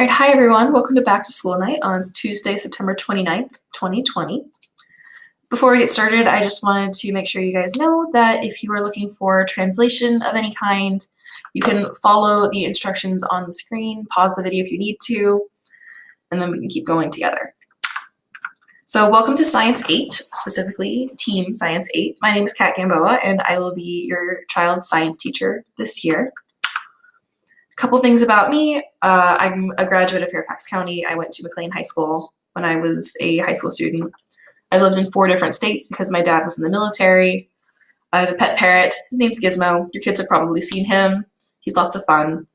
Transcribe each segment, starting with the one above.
All right, hi everyone. Welcome to Back to School Night on Tuesday, September 29th, 2020. Before we get started, I just wanted to make sure you guys know that if you are looking for translation of any kind, you can follow the instructions on the screen, pause the video if you need to, and then we can keep going together. So welcome to Science 8, specifically Team Science 8. My name is Kat Gamboa, and I will be your child's science teacher this year. A couple things about me. I'm a graduate of Fairfax County. I went to McLean High School when I was a high school student. I lived in 4 different states because my dad was in the military. I have a pet parrot. His name's Gizmo. Your kids have probably seen him. He's lots of fun.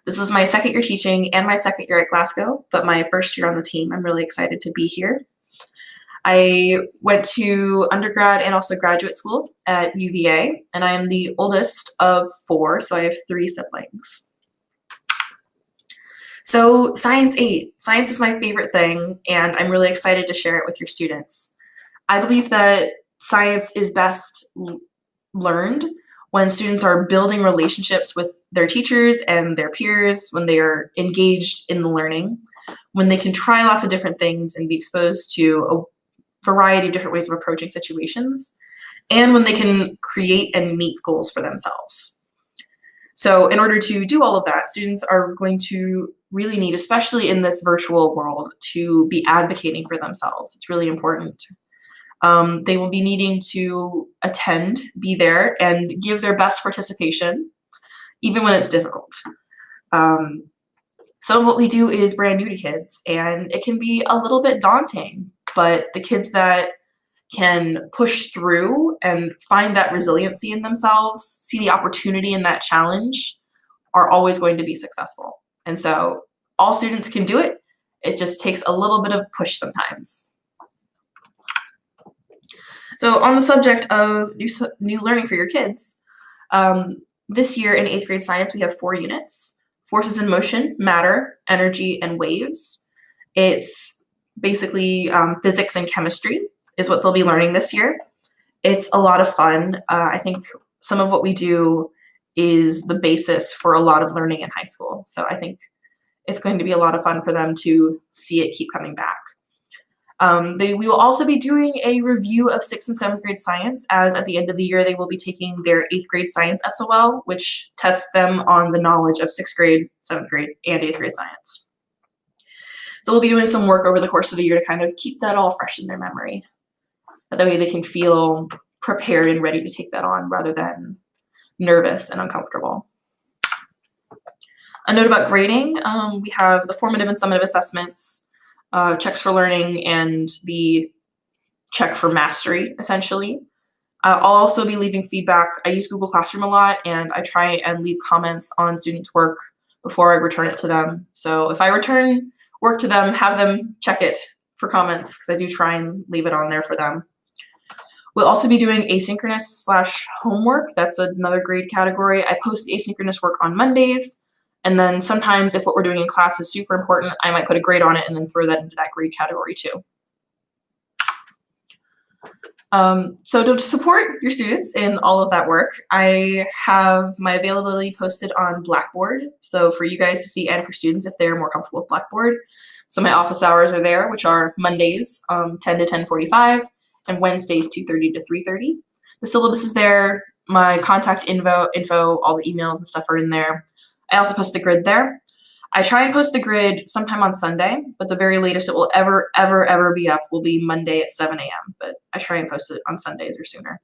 This is my second year teaching and my second year at Glasgow, but my first year on the team. I'm really excited to be here. I went to undergrad and also graduate school at UVA, and I am the oldest of 4, so I have 3 siblings. So Science 8. Science is my favorite thing, and I'm really excited to share it with your students. I believe that science is best learned when students are building relationships with their teachers and their peers, when they are engaged in the learning, when they can try lots of different things and be exposed to a variety of different ways of approaching situations, and when they can create and meet goals for themselves. So in order to do all of that, students are going to really need, especially in this virtual world, to be advocating for themselves. It's really important. They will be needing to attend, be there, and give their best participation, even when it's difficult. Some of what we do is brand new to kids, and it can be a little bit daunting, but the kids that can push through and find that resiliency in themselves, see the opportunity in that challenge, are always going to be successful. And so all students can do it. It just takes a little bit of push sometimes. So on the subject of new learning for your kids, this year in 8th grade science, we have 4 units: forces in motion, matter, energy, and waves. It's basically physics and chemistry is what they'll be learning this year. It's a lot of fun. I think some of what we do is the basis for a lot of learning in high school. So I think it's going to be a lot of fun for them to see it keep coming back. We will also be doing a review of 6th and 7th grade science, as at the end of the year they will be taking their 8th grade science SOL, which tests them on the knowledge of 6th grade, 7th grade, and 8th grade science. So we'll be doing some work over the course of the year to kind of keep that all fresh in their memory. That way they can feel prepared and ready to take that on rather than nervous and uncomfortable. A note about grading, we have the formative and summative assessments, checks for learning, and the check for mastery, essentially. I'll also be leaving feedback. I use Google Classroom a lot, and I try and leave comments on students' work before I return it to them. So if I return work to them, have them check it for comments, because I do try and leave it on there for them. We'll also be doing asynchronous/homework. That's another grade category. I post the asynchronous work on Mondays, and then sometimes if what we're doing in class is super important, I might put a grade on it and then throw that into that grade category too. So to support your students in all of that work, I have my availability posted on Blackboard. So for you guys to see and for students if they're more comfortable with Blackboard. So my office hours are there, which are Mondays 10 to 10:45 and Wednesdays 2:30 to 3:30. The syllabus is there. My contact info, all the emails and stuff are in there. I also post the grid there. I try and post the grid sometime on Sunday, but the very latest it will ever be up will be Monday at 7 a.m. But I try and post it on Sundays or sooner.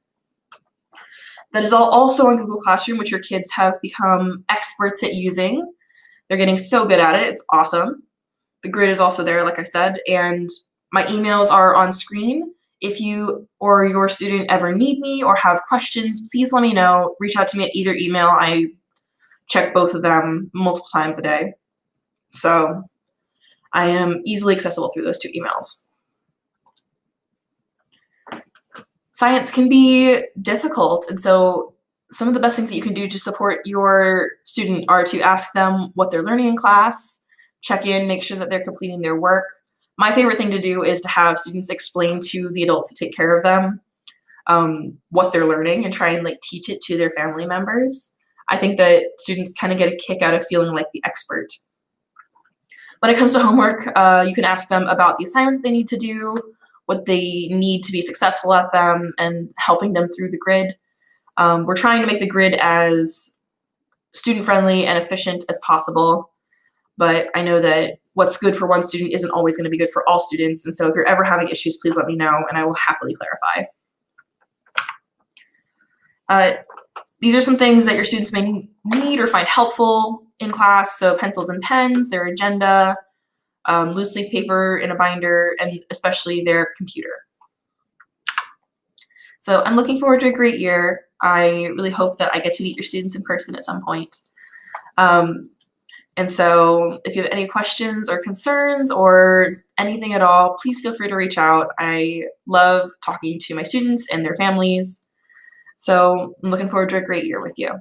That is all also on Google Classroom, which your kids have become experts at using. They're getting so good at it. It's awesome. The grid is also there, like I said, and my emails are on screen. If you or your student ever need me or have questions, please let me know. Reach out to me at either email. I check both of them multiple times a day. So I am easily accessible through those 2 emails. Science can be difficult, and so some of the best things that you can do to support your student are to ask them what they're learning in class, check in, make sure that they're completing their work. My favorite thing to do is to have students explain to the adults that take care of them what they're learning and try and teach it to their family members. I think that students kind of get a kick out of feeling like the expert. When it comes to homework, you can ask them about the assignments they need to do, what they need to be successful at them, and helping them through the grid. We're trying to make the grid as student-friendly and efficient as possible, but I know that what's good for one student isn't always going to be good for all students, and so if you're ever having issues, please let me know, and I will happily clarify. These are some things that your students may need or find helpful in class, so pencils and pens, their agenda, loose leaf paper in a binder, and especially their computer. So I'm looking forward to a great year. I really hope that I get to meet your students in person at some point. And so if you have any questions or concerns or anything at all, please feel free to reach out. I love talking to my students and their families. So I'm looking forward to a great year with you.